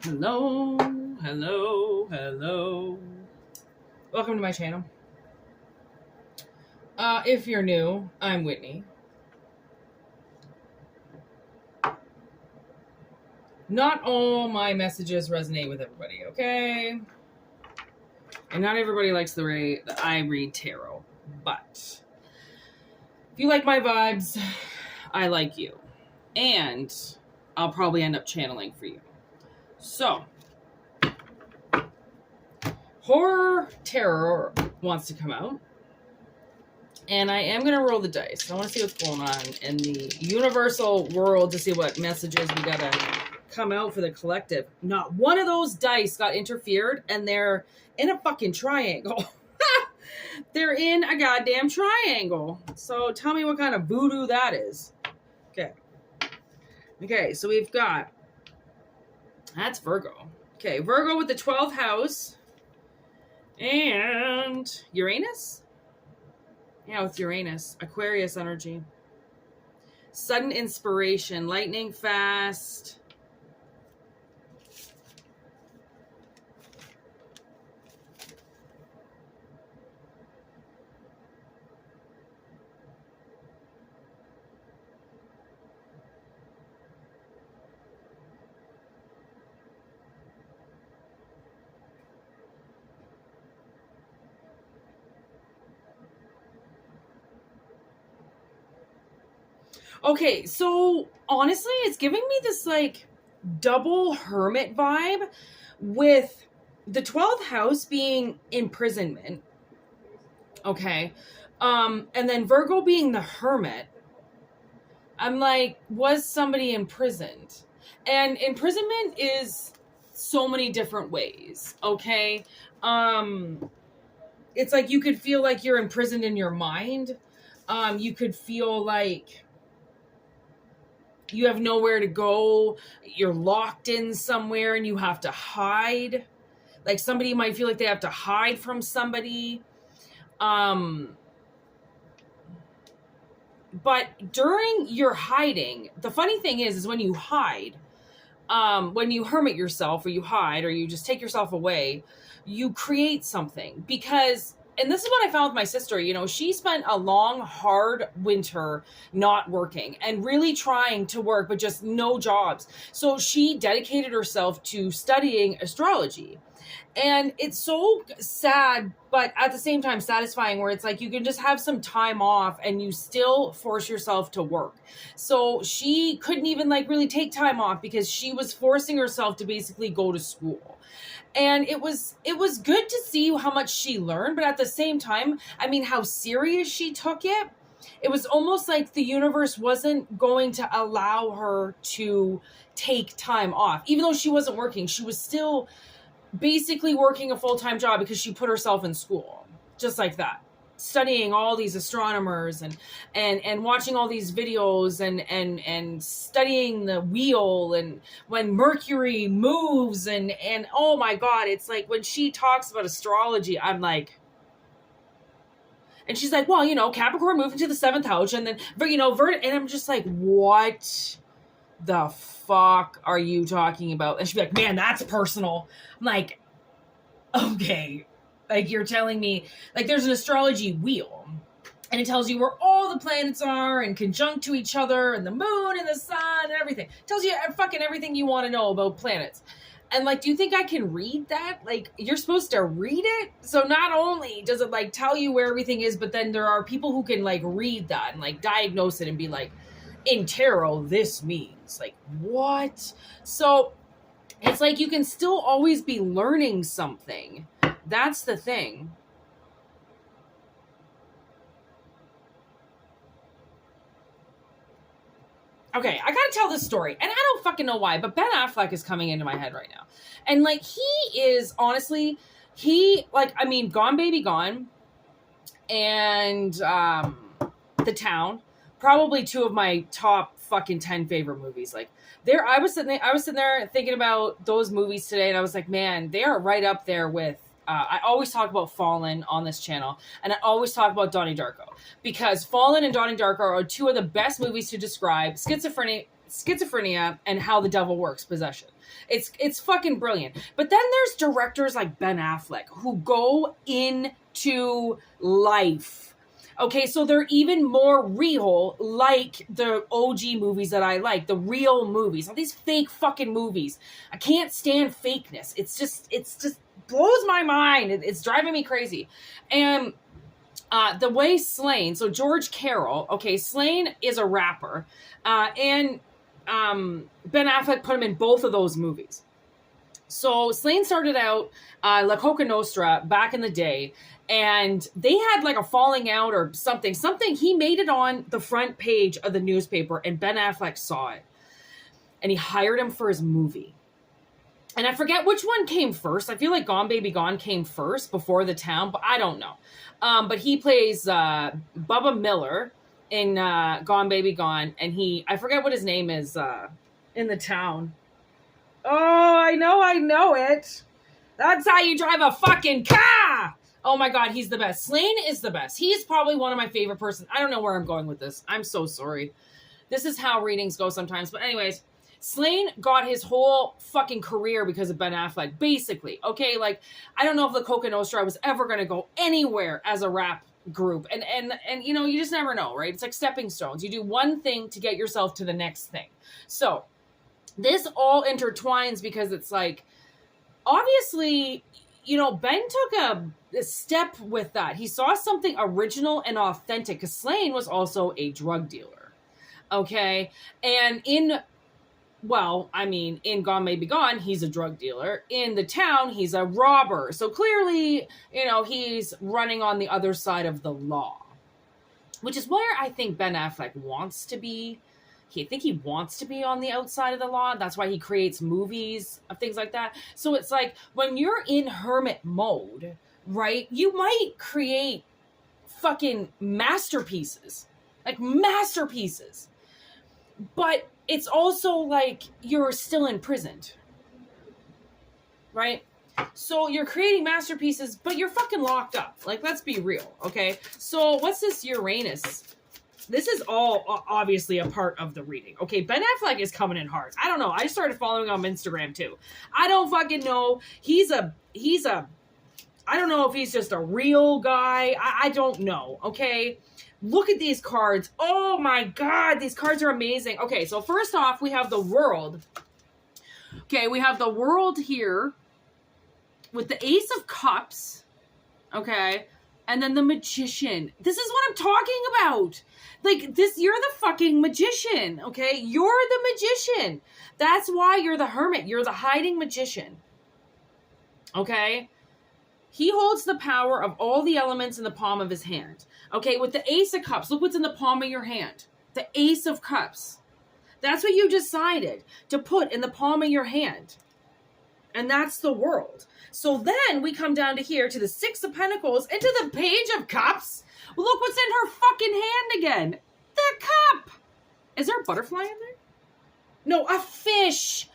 Hello, hello, hello. Welcome to my channel. If you're new, I'm Whitney. Not all my messages resonate with everybody, okay? And not everybody likes the way that I read tarot. But if you like my vibes, I like you. And I'll probably end up channeling for you. So, horror terror wants to come out. And I am going to roll the dice. I want to see what's going on in the universal world to see what messages we got to come out for the collective. Not one of those dice got interfered, and they're in a fucking triangle. They're in a goddamn triangle. So tell me what kind of voodoo that is. Okay. Okay, so we've got... That's Virgo. Okay, Virgo with the 12th house. And Uranus? Yeah, with Uranus. Aquarius energy. Sudden inspiration. Lightning fast. Okay, so honestly, it's giving me this like double hermit vibe with the 12th house being imprisonment. Okay. And then Virgo being the hermit. I'm like, was somebody imprisoned? And imprisonment is so many different ways, okay? It's like you could feel like you're imprisoned in your mind. You could feel like you have nowhere to go. You're locked in somewhere and you have to hide. Like somebody might feel like they have to hide from somebody. But during your hiding, the funny thing is when you hide, when you hermit yourself or you hide or you just take yourself away, you create something because... And this is what I found with my sister. You know, she spent a long, hard winter not working and really trying to work, but just no jobs. So she dedicated herself to studying astrology. And it's so sad, but at the same time satisfying, where it's like you can just have some time off and you still force yourself to work. So she couldn't even like really take time off because she was forcing herself to basically go to school. And it was good to see how much she learned, but at the same time, I mean, how serious she took it. It was almost like the universe wasn't going to allow her to take time off. Even though she wasn't working, she was still basically working a full-time job because she put herself in school, just like that. Studying all these astronomers and watching all these videos and studying the wheel and when Mercury moves and oh my God, it's like when she talks about astrology, I'm like, and she's like, well, you know, Capricorn moved into the 7th house and then, you know, and I'm just like, what the fuck are you talking about? And she'd be like, man, that's personal. I'm like, okay. Like you're telling me, like there's an astrology wheel and it tells you where all the planets are and conjunct to each other and the moon and the sun and everything. It tells you fucking everything you want to know about planets. And like, do you think I can read that? Like you're supposed to read it. So not only does it like tell you where everything is, but then there are people who can like read that and like diagnose it and be like, in tarot, this means like what? So it's like you can still always be learning something. That's the thing. Okay, I gotta tell this story. And I don't fucking know why, but Ben Affleck is coming into my head right now. And like, he is, honestly, Gone Baby Gone and The Town, probably 2 of my top fucking 10 favorite movies. Like, I was sitting there thinking about those movies today, and I was like, man, they are right up there with... I always talk about Fallen on this channel, and I always talk about Donnie Darko, because Fallen and Donnie Darko are 2 of the best movies to describe schizophrenia and how the devil works, possession. It's fucking brilliant. But then there's directors like Ben Affleck who go into life. Okay, so they're even more real, like the OG movies that I like, the real movies, not these fake fucking movies. I can't stand fakeness. It's just blows my mind. It's driving me crazy. And the way Slaine, so George Carroll, okay, Slaine is a rapper, and Ben Affleck put him in both of those movies. So Slaine started out La Coca Nostra back in the day, and they had like a falling out or something. He made it on the front page of the newspaper, and Ben Affleck saw it, and he hired him for his movie. And I forget which one came first. I feel like Gone Baby Gone came first before The Town, but I don't know. But he plays Bubba Miller in Gone Baby Gone, and I forget what his name is in The Town. Oh, I know it. That's how you drive a fucking car. Oh my God, he's the best. Slaine is the best. He's probably one of my favorite persons. I don't know where I'm going with this. I'm so sorry. This is how readings go sometimes. But anyways, Slaine got his whole fucking career because of Ben Affleck, basically. Okay, like, I don't know if the Coca Nostra was ever going to go anywhere as a rap group. And you know, you just never know, right? It's like stepping stones. You do one thing to get yourself to the next thing. So this all intertwines because it's like, obviously, you know, Ben took a step with that. He saw something original and authentic because Slaine was also a drug dealer. Okay. And in Gone Baby Gone, he's a drug dealer. In The Town, he's a robber. So clearly, you know, he's running on the other side of the law, which is where I think Ben Affleck wants to be. I think he wants to be on the outside of the law. That's why he creates movies of things like that. So it's like when you're in hermit mode, right? You might create fucking masterpieces, like masterpieces. But it's also like you're still imprisoned, right? So you're creating masterpieces, but you're fucking locked up. Like, let's be real, okay? So what's this Uranus? This is all obviously a part of the reading. Okay, Ben Affleck is coming in hard. I don't know. I just started following him on Instagram too. I don't fucking know. I don't know if he's just a real guy. I don't know, okay? Look at these cards. Oh my God, these cards are amazing. Okay, so first off, we have the World. Okay, we have the World here with the Ace of Cups. Okay, and then the Magician. This is what I'm talking about. Like, this, you're the fucking magician, okay? You're the magician. That's why you're the hermit. You're the hiding magician, okay? He holds the power of all the elements in the palm of his hand. Okay, with the Ace of Cups, look what's in the palm of your hand. The Ace of Cups. That's what you decided to put in the palm of your hand. And that's the World. So then we come down to here to the Six of Pentacles into the Page of Cups. Look what's in her fucking hand again. The cup. Is there a butterfly in there? No, a fish.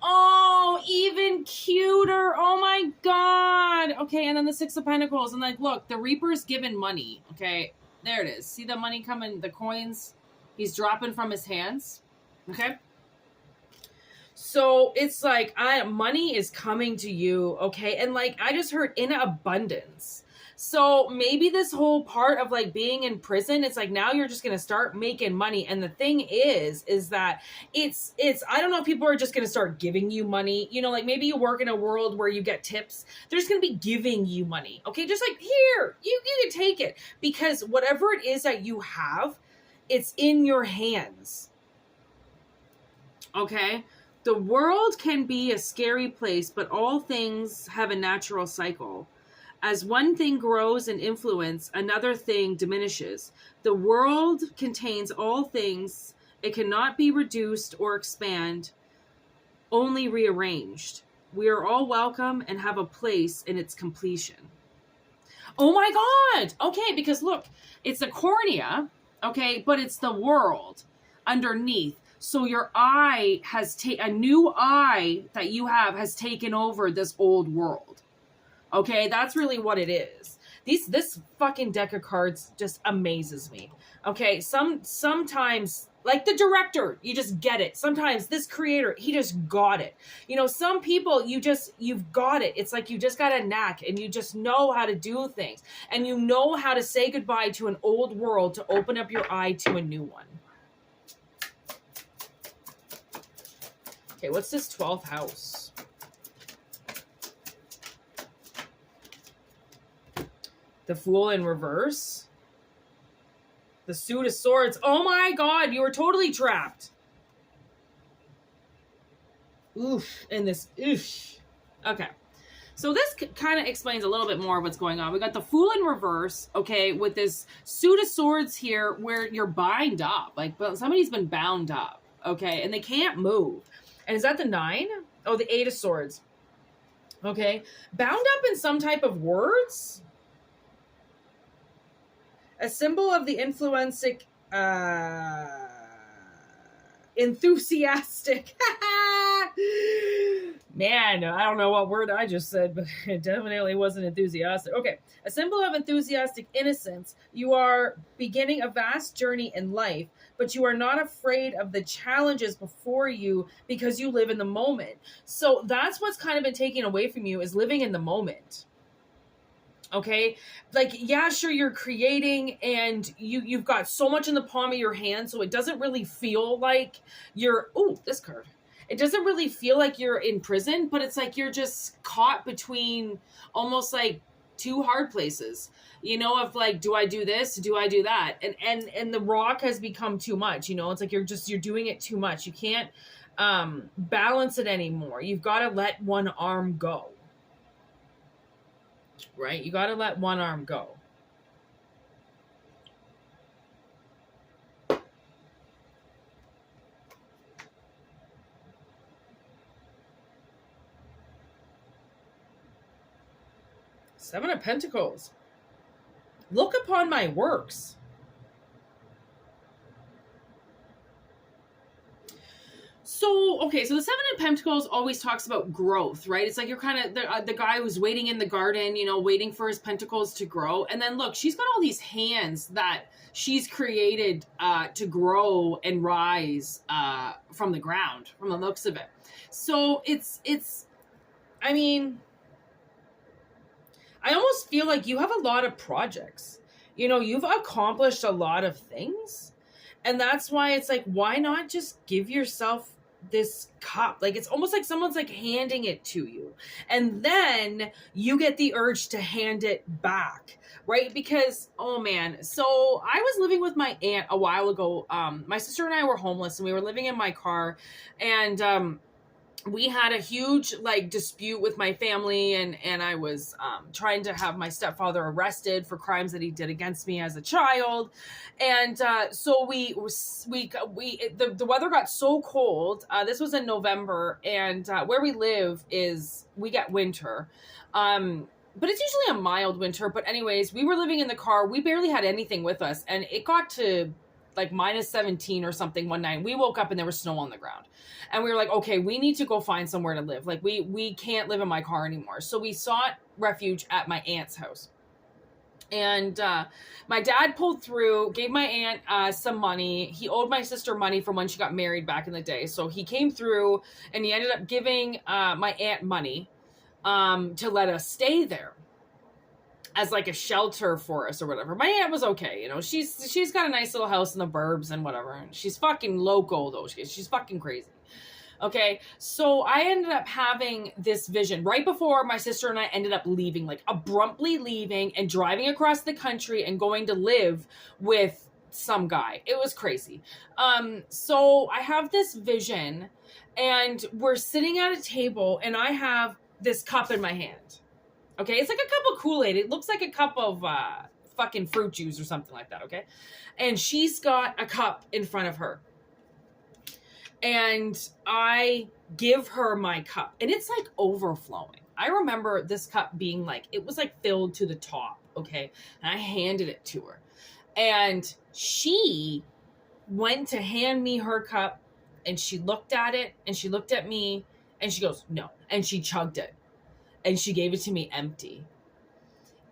Oh, even cuter. Oh my God. Okay, and then the Six of Pentacles. And like, look, the Reaper's given money. Okay, there it is. See the money coming, the coins he's dropping from his hands. Okay. So it's like, money is coming to you. Okay. And like, I just heard in abundance. So maybe this whole part of like being in prison, it's like now you're just going to start making money. And the thing is that it's, I don't know if people are just going to start giving you money. You know, like maybe you work in a world where you get tips. They're just going to be giving you money. Okay. Just like, here, you can take it, because whatever it is that you have, it's in your hands. Okay. The world can be a scary place, but all things have a natural cycle. As one thing grows in influence, another thing diminishes. The world contains all things. It cannot be reduced or expand, only rearranged. We are all welcome and have a place in its completion. Oh my God. Okay, because look, it's a cornea, okay, but it's the world underneath. So your eye has a new eye that you have has taken over this old world. Okay, that's really what it is. This fucking deck of cards just amazes me. Okay, sometimes Like the director, you just get it. Sometimes this creator, he just got it. You know, some people, you've got it. It's like you just got a knack and you just know how to do things. And you know how to say goodbye to an old world to open up your eye to a new one. Okay, what's this 12th house? The Fool in reverse. The Suit of Swords. Oh my God, you were totally trapped. Oof, and this, oof. Okay. So this kind of explains a little bit more of what's going on. We got the Fool in reverse, okay, with this Suit of Swords here where you're bind up. Like somebody's been bound up, okay, and they can't move. And is that the 9? Oh, the 8 of Swords. Okay. Bound up in some type of words. A symbol of the enthusiastic. Man, I don't know what word I just said, but it definitely wasn't enthusiastic. Okay. A symbol of enthusiastic innocence. You are beginning a vast journey in life, but you are not afraid of the challenges before you because you live in the moment. So that's what's kind of been taken away from you, is living in the moment. Okay, like, yeah, sure, you're creating and you've got so much in the palm of your hand, so it doesn't really feel like you're, oh, this card. It doesn't really feel like you're in prison, but it's like you're just caught between almost like two hard places, you know, of like, do I do this? Do I do that? And the rock has become too much, you know, it's like you're doing it too much. You can't balance it anymore. You've got to let one arm go. Right? You got to let one arm go. Seven of Pentacles. Look upon my works. So, okay, so the Seven of Pentacles always talks about growth, right? It's like you're kind of the guy who's waiting in the garden, you know, waiting for his pentacles to grow. And then look, she's got all these hands that she's created to grow and rise from the ground, from the looks of it. So it's, I mean, I almost feel like you have a lot of projects. You know, you've accomplished a lot of things. And that's why it's like, why not just give yourself this cup? Like, it's almost like someone's like handing it to you. And then you get the urge to hand it back, right? Because, oh man. So I was living with my aunt a while ago. My sister and I were homeless and we were living in my car. And, we had a huge like dispute with my family, and I was trying to have my stepfather arrested for crimes that he did against me as a child. And so the weather got so cold. This was in November, and where we live we get winter. But it's usually a mild winter. But anyways, we were living in the car. We barely had anything with us, and it got to like minus 17 or something one night. We woke up and there was snow on the ground. And we were like, okay, we need to go find somewhere to live. Like we can't live in my car anymore. So we sought refuge at my aunt's house. And my dad pulled through, gave my aunt some money. He owed my sister money from when she got married back in the day. So he came through and he ended up giving my aunt money to let us stay there as like a shelter for us or whatever. My aunt was okay, you know. She's got a nice little house in the burbs and whatever. She's fucking loco though. She's fucking crazy. Okay, so I ended up having this vision right before my sister and I ended up leaving, like abruptly leaving and driving across the country and going to live with some guy. It was crazy. So I have this vision and we're sitting at a table and I have this cup in my hand. Okay, it's like a cup of Kool-Aid. It looks like a cup of fucking fruit juice or something like that, okay? And she's got a cup in front of her. And I give her my cup. And it's like overflowing. I remember this cup being like, it was like filled to the top, okay? And I handed it to her. And she went to hand me her cup. And she looked at it. And she looked at me. And she goes, no. And she chugged it. And she gave it to me empty.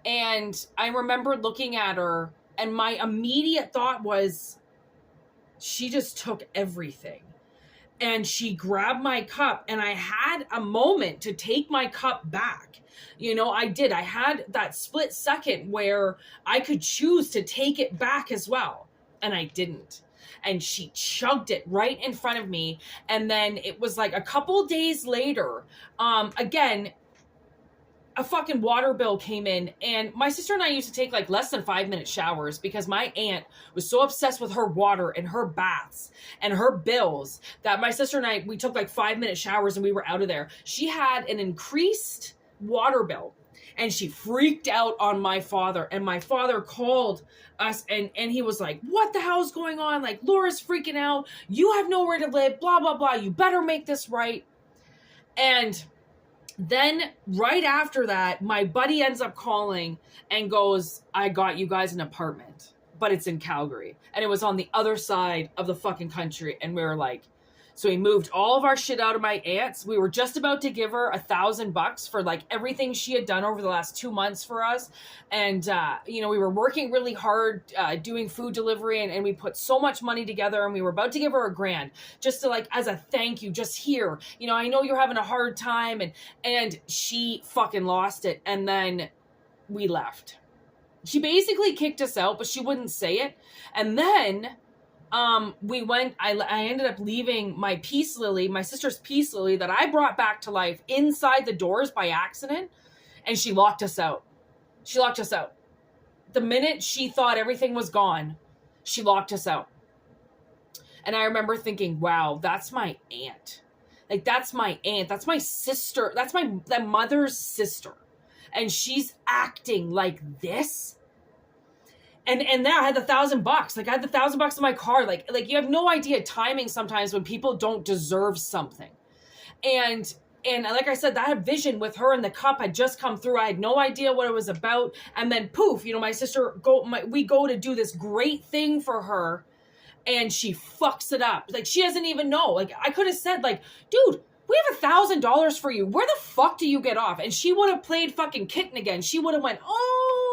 And I remember looking at her, and my immediate thought was, she just took everything. And she grabbed my cup, and I had a moment to take my cup back. You know, I did. I had that split second where I could choose to take it back as well. And I didn't. And she chugged it right in front of me. And then it was like a couple days later, again, a fucking water bill came in, and my sister and I used to take like less than 5-minute showers because my aunt was so obsessed with her water and her baths and her bills that my sister and I, we took like 5-minute showers and we were out of there. She had an increased water bill, and she freaked out on my father, and my father called us, and he was like, what the hell's going on? Like, Laura's freaking out. You have nowhere to live, blah, blah, blah. You better make this right. And then right after that, my buddy ends up calling and goes, I got you guys an apartment, but it's in Calgary. And it was on the other side of the fucking country. And we were like, so we moved all of our shit out of my aunt's. We were just about to give her $1,000 for like everything she had done over the last 2 months for us. And, you know, we were working really hard, doing food delivery, and we put so much money together, and we were about to give her $1,000 just to like, as a thank you, just here, you know, I know you're having a hard time. And she fucking lost it. And then we left. She basically kicked us out, but she wouldn't say it. And then we went, I ended up leaving my peace lily, my sister's peace lily that I brought back to life inside the doors by accident. And she locked us out. She locked us out. The minute she thought everything was gone, she locked us out. And I remember thinking, wow, that's my aunt. Like, that's my aunt. That's my sister. That's the mother's sister. And she's acting like this. And then I had $1,000. Like, I had $1,000 in my car. Like you have no idea timing sometimes when people don't deserve something. And like I said, that vision with her and the cup had just come through. I had no idea what it was about. And then poof, you know, my sister, we go to do this great thing for her, and she fucks it up. Like, she doesn't even know. Like, I could have said, like, dude, we have $1,000 for you. Where the fuck do you get off? And she would have played fucking kitten again. She would have went, oh,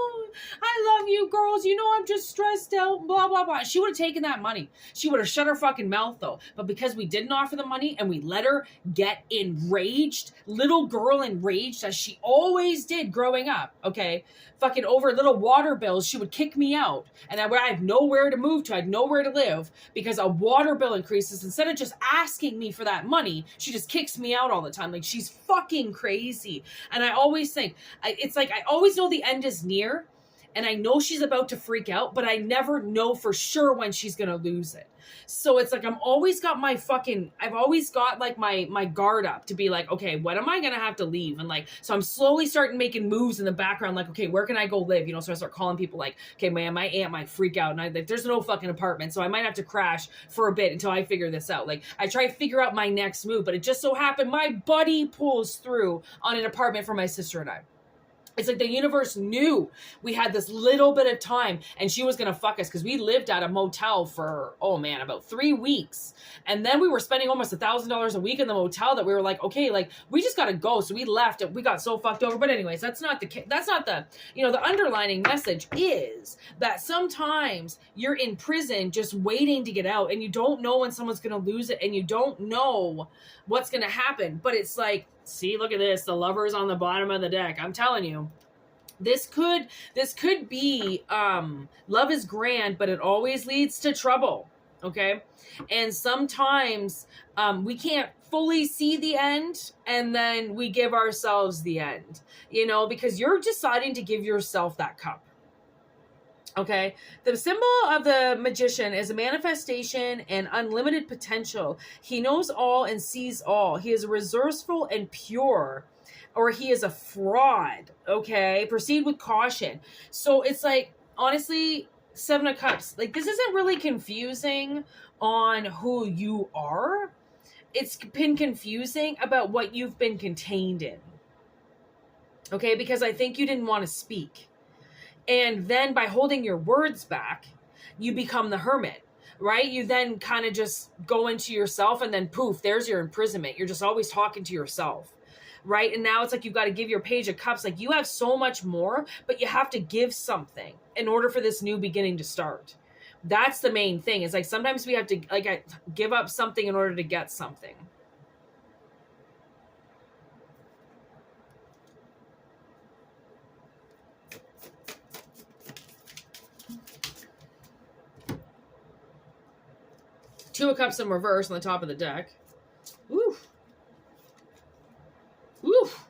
I love you girls. You know, I'm just stressed out, blah, blah, blah. She would have taken that money. She would have shut her fucking mouth though. But because we didn't offer the money and we let her get enraged, little girl enraged as she always did growing up, okay, fucking over little water bills, she would kick me out. And I had nowhere to move to. I had nowhere to live because a water bill increases. Instead of just asking me for that money, she just kicks me out all the time. Like, she's fucking crazy. And I always think, it's like, I always know the end is near. And I know she's about to freak out, but I never know for sure when she's going to lose it. So it's like, I've always got like my guard up to be like, okay, when am I going to have to leave? And like, so I'm slowly starting making moves in the background. Like, okay, where can I go live? You know, so I start calling people like, okay, man, my aunt might freak out. And there's no fucking apartment. So I might have to crash for a bit until I figure this out. Like, I try to figure out my next move, but it just so happened my buddy pulls through on an apartment for my sister and I. It's like the universe knew we had this little bit of time and she was going to fuck us because we lived at a motel for, oh man, about 3 weeks. And then we were spending almost $1,000 a week in the motel that we were like, okay, like we just got to go. So we left and we got so fucked over. But anyways, that's not the, you know, the underlining message is that sometimes you're in prison just waiting to get out and you don't know when someone's going to lose it and you don't know what's going to happen. But it's like, see, look at this. The lover's on the bottom of the deck. I'm telling you, this could be, love is grand, but it always leads to trouble. Okay. And sometimes, we can't fully see the end and then we give ourselves the end, you know, because you're deciding to give yourself that cup. Okay, the symbol of the magician is a manifestation and unlimited potential. He knows all and sees all. He is resourceful and pure, or he is a fraud. Okay, proceed with caution. So it's like, honestly, 7 of Cups, like this isn't really confusing on who you are. It's been confusing about what you've been contained in. Okay, because I think you didn't want to speak. And then by holding your words back, you become the hermit, right? You then kind of just go into yourself and then poof, there's your imprisonment. You're just always talking to yourself, right? And now it's like you've got to give your Page of Cups. Like you have so much more, but you have to give something in order for this new beginning to start. That's the main thing. It's like sometimes we have to like give up something in order to get something. Two of Cups in reverse on the top of the deck. Oof. Oof.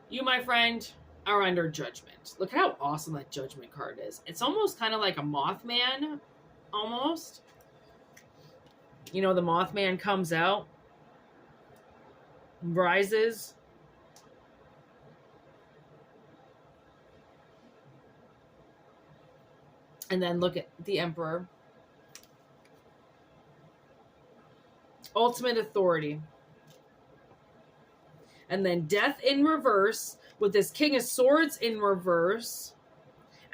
You, my friend, are under judgment. Look how awesome that Judgment card is. It's almost kind of like a Mothman, almost. You know, the Mothman comes out, rises. And then look at the Emperor. Ultimate authority. And then Death in reverse with this King of Swords in reverse.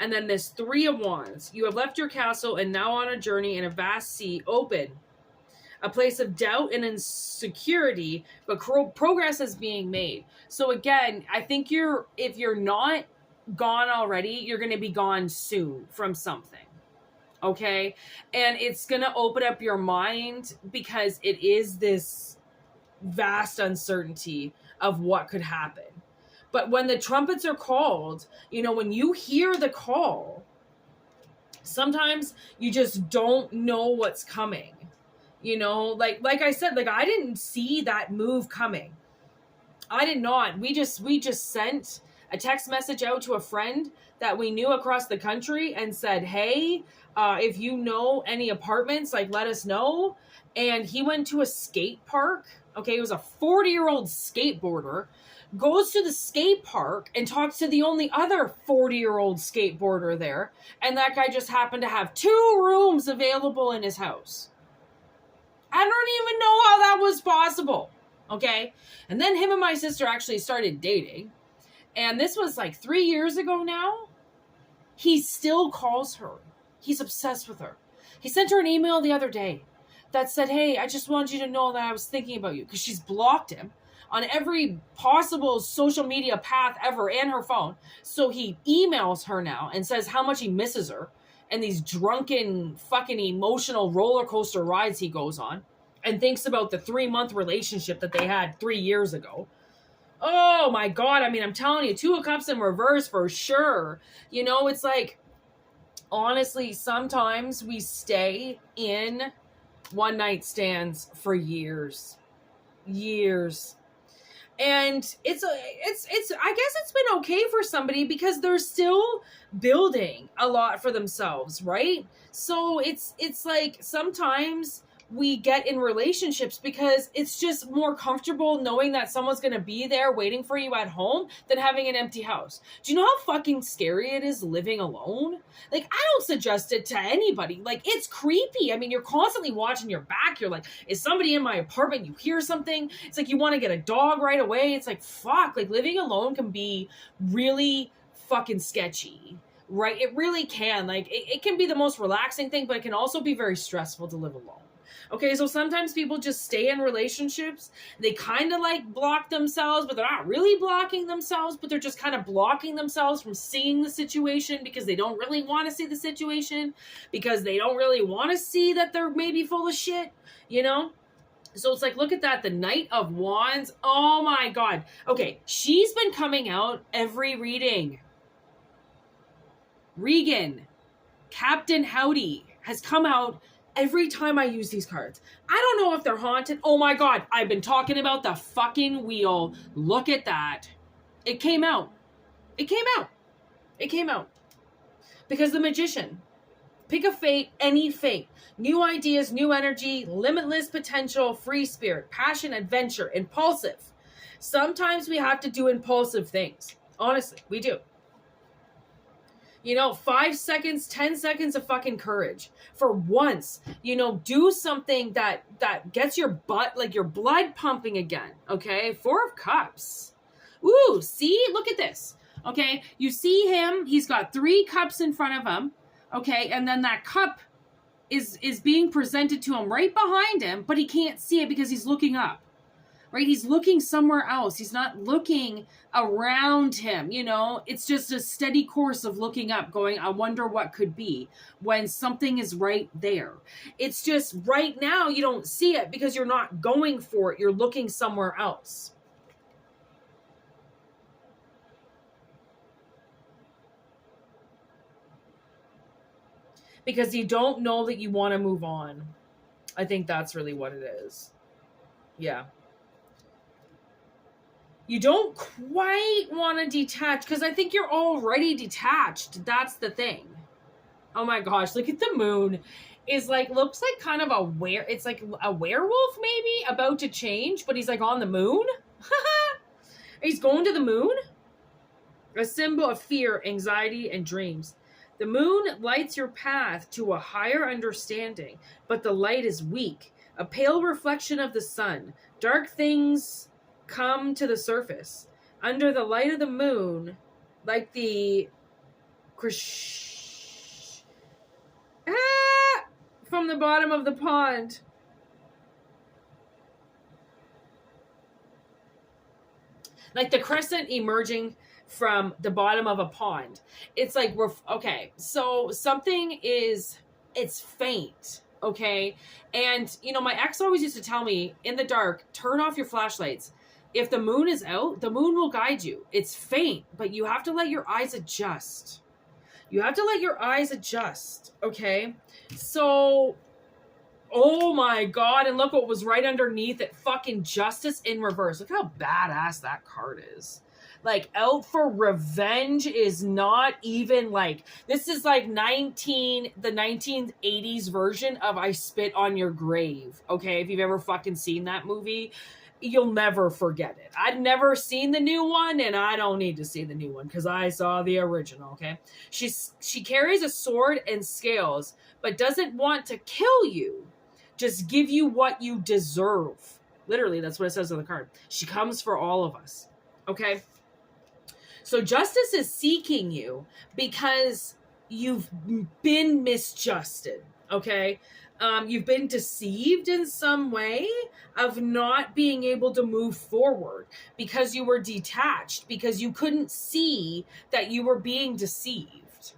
And then this Three of Wands. You have left your castle and now on a journey in a vast sea open. A place of doubt and insecurity, but progress is being made. So again, I think if you're not gone already, you're going to be gone soon from something. Okay? And it's going to open up your mind because it is this vast uncertainty of what could happen. But when the trumpets are called, you know, when you hear the call, sometimes you just don't know what's coming. You know, like I said, like I didn't see that move coming. I did not. We just sent a text message out to a friend that we knew across the country and said, hey, if you know any apartments, like let us know. And he went to a skate park. Okay, he was a 40-year-old skateboarder, goes to the skate park and talks to the only other 40-year-old skateboarder there. And that guy just happened to have 2 rooms available in his house. I don't even know how that was possible. Okay. And then him and my sister actually started dating. And this was like 3 years ago now. He still calls her. He's obsessed with her. He sent her an email the other day that said, hey, I just wanted you to know that I was thinking about you. Because she's blocked him on every possible social media path ever and her phone. So he emails her now and says how much he misses her. And these drunken fucking emotional roller coaster rides he goes on, and thinks about the 3-month relationship that they had 3 years ago. Oh my God. I mean, I'm telling you, 2 of Cups in reverse for sure. You know, it's like, honestly, sometimes we stay in one night stands for years. And it's I guess it's been okay for somebody because they're still building a lot for themselves, right? So it's like sometimes we get in relationships because it's just more comfortable knowing that someone's going to be there waiting for you at home than having an empty house. Do you know how fucking scary it is living alone? Like, I don't suggest it to anybody. Like, it's creepy. I mean, you're constantly watching your back. You're like, is somebody in my apartment? You hear something. It's like you want to get a dog right away. It's like, fuck. Like, living alone can be really fucking sketchy. Right? It really can. Like, it can be the most relaxing thing, but it can also be very stressful to live alone. Okay, so sometimes people just stay in relationships. They kind of like block themselves, but they're not really blocking themselves, but they're just kind of blocking themselves from seeing the situation because they don't really want to see the situation, because they don't really want to see that they're maybe full of shit, you know? So it's like, look at that, the Knight of Wands. Oh my God. Okay, she's been coming out every reading. Regan, Captain Howdy, has come out every time I use these cards. I don't know if they're haunted. Oh my God, I've been talking about the fucking wheel. Look at that. It came out. It came out. It came out. Because the Magician. Pick a fate, any fate. New ideas, new energy, limitless potential, free spirit, passion, adventure, impulsive. Sometimes we have to do impulsive things. Honestly, we do. You know, 5 seconds, 10 seconds of fucking courage. For once, you know, do something that gets your butt, like your blood pumping again, okay? 4 of Cups. Ooh, see? Look at this, okay? You see him, he's got 3 cups in front of him, okay? And then that cup is being presented to him right behind him, but he can't see it because he's looking up. right? He's looking somewhere else. He's not looking around him, you know? It's just a steady course of looking up, going, I wonder what could be, when something is right there. It's just right now you don't see it because you're not going for it. You're looking somewhere else. Because you don't know that you want to move on. I think that's really what it is. Yeah. You don't quite want to detach because I think you're already detached. That's the thing. Oh my gosh, look at the moon. Is like, looks like kind of it's like a werewolf maybe about to change, but he's like on the moon. He's going to the moon. A symbol of fear, anxiety, and dreams. The moon lights your path to a higher understanding, but the light is weak, a pale reflection of the sun. Dark things come to the surface. Under the light of the moon, like the from the bottom of the pond. Like the crescent emerging from the bottom of a pond. It's like, okay, so something is, it's faint, okay? And, you know, my ex always used to tell me, in the dark, turn off your flashlights. If the moon is out, the moon will guide you. It's faint, but you have to let your eyes adjust. You have to let your eyes adjust, okay? So, oh my God, and look what was right underneath it. Fucking Justice in reverse. Look how badass that card is. Like, out for revenge is not even like, this is like the 1980s version of I Spit on Your Grave, okay? If you've ever fucking seen that movie, you'll never forget it. I'd never seen the new one, and I don't need to see the new one because I saw the original, okay? She carries a sword and scales, but doesn't want to kill you. Just give you what you deserve. Literally, that's what it says on the card. She comes for all of us, okay? So justice is seeking you because you've been misjusted, okay? You've been deceived in some way of not being able to move forward because you were detached, because you couldn't see that you were being deceived.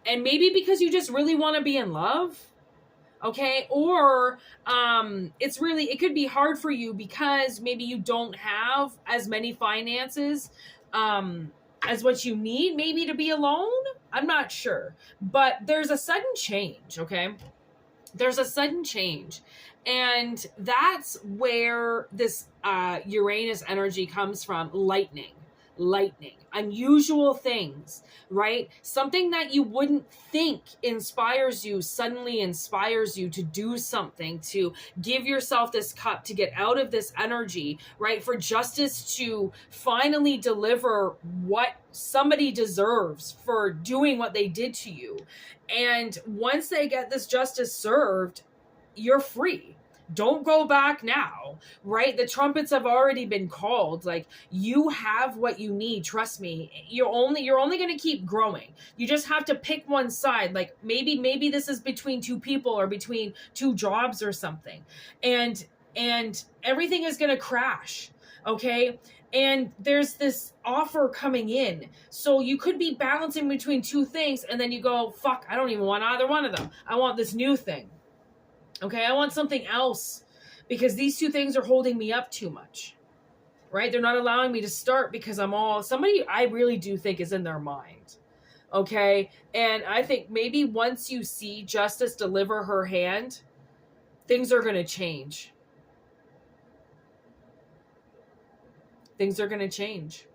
And maybe because you just really want to be in love, okay? Or it could be hard for you because maybe you don't have as many finances as what you need, maybe, to be alone. I'm not sure. But there's a sudden change, okay? There's a sudden change. And that's where this Uranus energy comes from. Lightning, unusual things, right? Something that you wouldn't think inspires you suddenly inspires you to do something, to give yourself this cup, to get out of this energy, right? For justice to finally deliver what somebody deserves for doing what they did to you. And once they get this justice served, you're free. Don't go back now, right? The trumpets have already been called. Like, you have what you need. Trust me. You're only going to keep growing. You just have to pick one side. Like, maybe this is between two people or between two jobs or something. And everything is going to crash. Okay. And there's this offer coming in. So you could be balancing between two things. And then you go, fuck, I don't even want either one of them. I want this new thing. Okay, I want something else because these two things are holding me up too much, right? They're not allowing me to start because somebody I really do think is in their mind, okay? And I think maybe once you see justice deliver her hand, things are going to change. Things are going to change.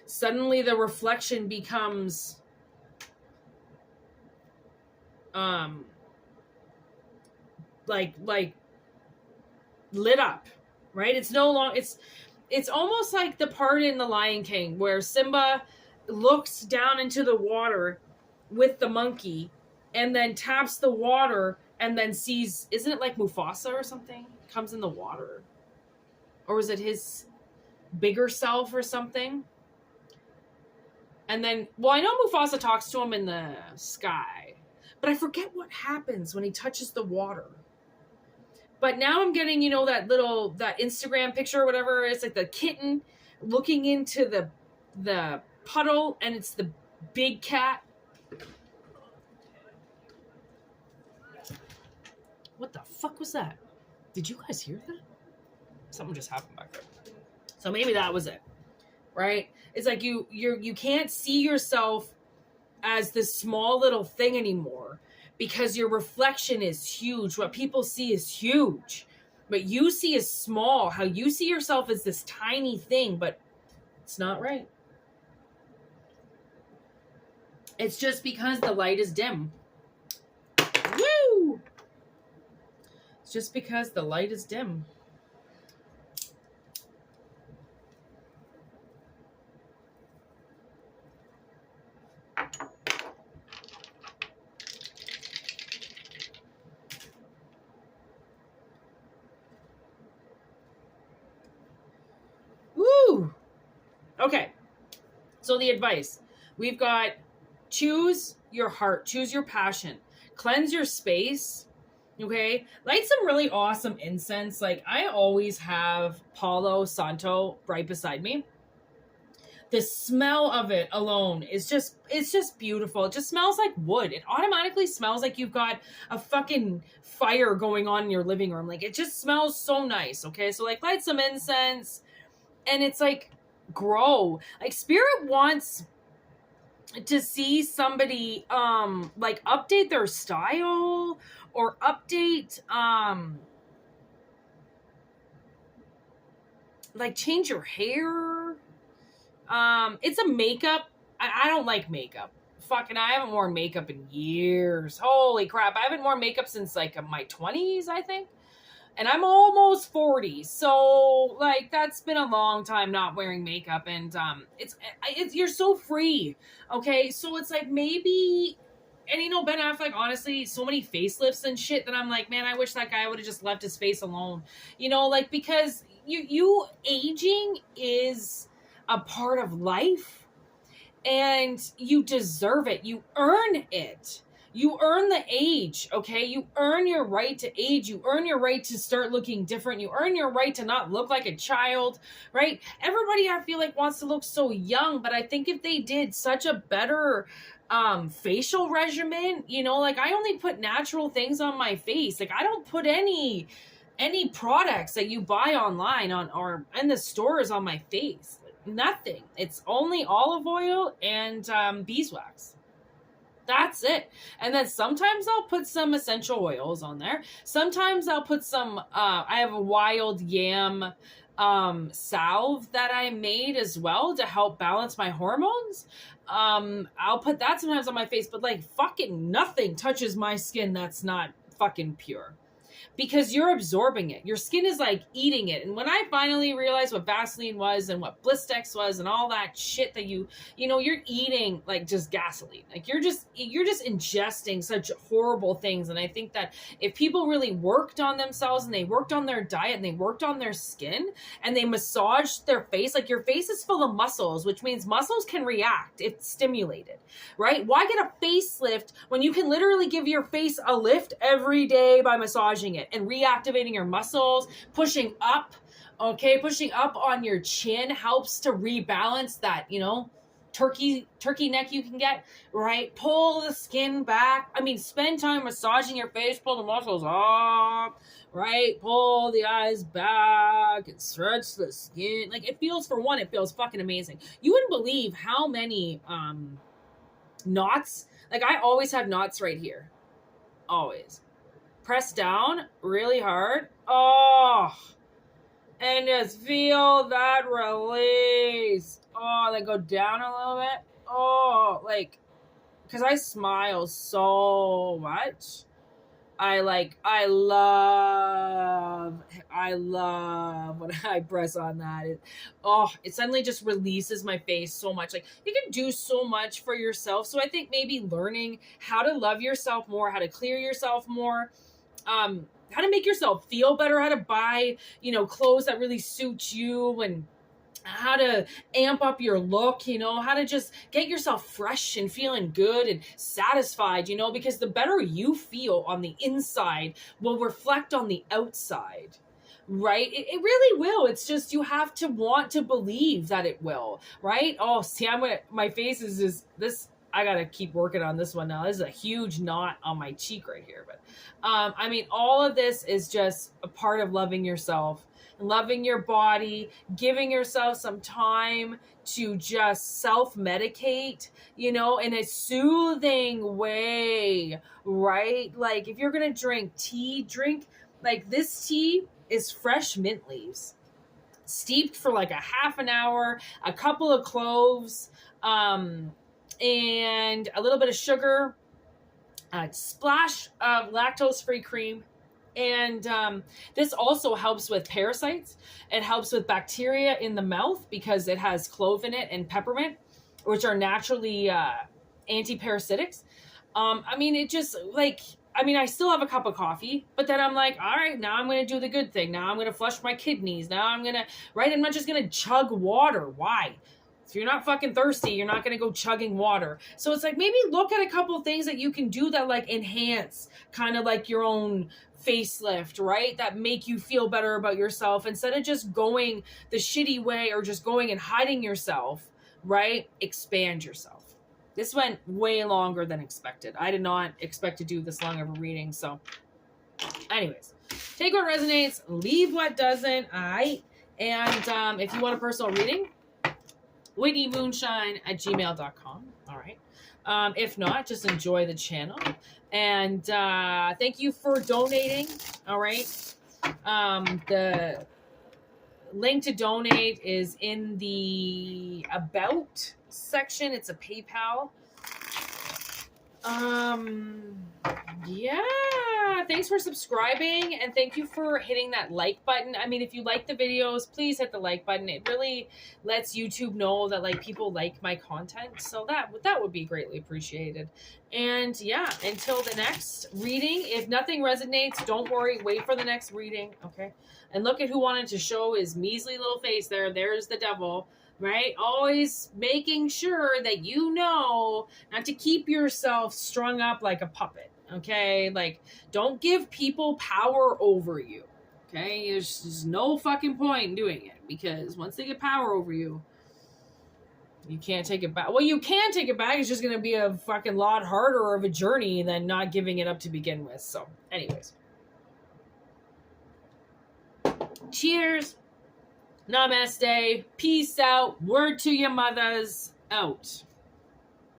Suddenly the reflection becomes like lit up, right? It's no longer, it's almost like the part in The Lion King where Simba looks down into the water with the monkey and then taps the water and then sees, isn't it like Mufasa or something? Comes in the water. Or was it his bigger self or something? And then, well, I know Mufasa talks to him in the sky, but I forget what happens when he touches the water. But now I'm getting, that Instagram picture or whatever. It's like the kitten looking into the puddle, and it's the big cat. What the fuck was that? Did you guys hear that? Something just happened back there. So maybe that was it, right? It's like you can't see yourself as this small little thing anymore because your reflection is huge. What people see is huge. But you see is small. How you see yourself is this tiny thing, but it's not right. It's just because the light is dim. Woo! It's just because the light is dim. Woo! Okay. So the advice. We've got choose your heart, choose your passion, cleanse your space. Okay. Light some really awesome incense. Like I always have Palo Santo right beside me. The smell of it alone is it's just beautiful. It just smells like wood. It automatically smells like you've got a fucking fire going on in your living room. Like it just smells so nice. Okay. So like light some incense and it's like grow. Like spirit wants to see somebody like update their style or update like change your hair. It's a makeup. I don't like makeup. Fucking I haven't worn makeup in years. Holy crap. I haven't worn makeup since like my 20s, I think. And I'm almost 40. So like that's been a long time not wearing makeup. And it's you're so free. Okay. So it's like maybe, and Ben Affleck, honestly, so many facelifts and shit that I'm like, man, I wish that guy would have just left his face alone. Like because you aging is a part of life and you deserve it. You earn it. You earn the age, okay? You earn your right to age. You earn your right to start looking different. You earn your right to not look like a child, right? Everybody, I feel like, wants to look so young, but I think if they did such a better facial regimen, like I only put natural things on my face. Like I don't put any products that you buy online or in the stores on my face. Nothing. It's only olive oil and beeswax. That's it. And then sometimes I'll put some essential oils on there. Sometimes I'll put some, I have a wild yam salve that I made as well to help balance my hormones. I'll put that sometimes on my face, but like fucking nothing touches my skin that's not fucking pure. Because you're absorbing it. Your skin is like eating it. And when I finally realized what Vaseline was and what Blistex was and all that shit that you're eating like just gasoline. Like you're just ingesting such horrible things. And I think that if people really worked on themselves and they worked on their diet and they worked on their skin and they massaged their face, like your face is full of muscles, which means muscles can react if stimulated, right? Why get a facelift when you can literally give your face a lift every day by massaging it and reactivating your muscles, pushing up on your chin helps to rebalance that, turkey neck you can get, right? Pull the skin back. I mean, spend time massaging your face, pull the muscles up, right? Pull the eyes back and stretch the skin. Like it feels fucking amazing. You wouldn't believe how many knots, like I always have knots right here. Always. Press down really hard. Oh, and just feel that release. Oh, then go down a little bit. Oh, like, because I smile so much. I love when I press on that. It suddenly just releases my face so much. Like you can do so much for yourself. So I think maybe learning how to love yourself more, how to clear yourself more, how to make yourself feel better, how to buy, clothes that really suit you and how to amp up your look, you know, how to just get yourself fresh and feeling good and satisfied, you know, because the better you feel on the inside will reflect on the outside. Right? It really will. It's just you have to want to believe that it will. Right? Oh, see, my face is just this. I gotta keep working on this one now. This is a huge knot on my cheek right here. But I mean, all of this is just a part of loving yourself, loving your body, giving yourself some time to just self-medicate, you know, in a soothing way, right? Like if you're gonna drink tea, drink like this tea is fresh mint leaves, steeped for like a half an hour, a couple of cloves, and a little bit of sugar, a splash of lactose-free cream. And this also helps with parasites. It helps with bacteria in the mouth because it has clove in it and peppermint, which are naturally anti-parasitics. I mean, it just like, I mean, I still have a cup of coffee, but then I'm like, all right, now I'm going to do the good thing. Now I'm going to flush my kidneys. Now I'm going to, right? I'm not just going to chug water. Why? If you're not fucking thirsty, you're not going to go chugging water. So it's like, maybe look at a couple of things that you can do that like enhance kind of like your own facelift, right? That make you feel better about yourself instead of just going the shitty way or just going and hiding yourself, right? Expand yourself. This went way longer than expected. I did not expect to do this long of a reading. So anyways, take what resonates, leave what doesn't. All right. And if you want a personal reading, whitneymoonshine@gmail.com. All right. If not, just enjoy the channel. And thank you for donating. All right. The link to donate is in the About section. It's a PayPal. Yeah, thanks for subscribing and thank you for hitting that like button. I mean, if you like the videos, please hit the like button. It really lets YouTube know that like people like my content, so that would be greatly appreciated. And yeah, until the next reading, if nothing resonates, don't worry, wait for the next reading. Okay, and look at who wanted to show his measly little face there. There's the devil. Right? Always making sure that you know not to keep yourself strung up like a puppet. Okay? Like, don't give people power over you. Okay? There's no fucking point in doing it because once they get power over you, you can't take it back. Well, you can take it back. It's just going to be a fucking lot harder of a journey than not giving it up to begin with. So, anyways. Cheers. Namaste. Peace out. Word to your mothers. Out.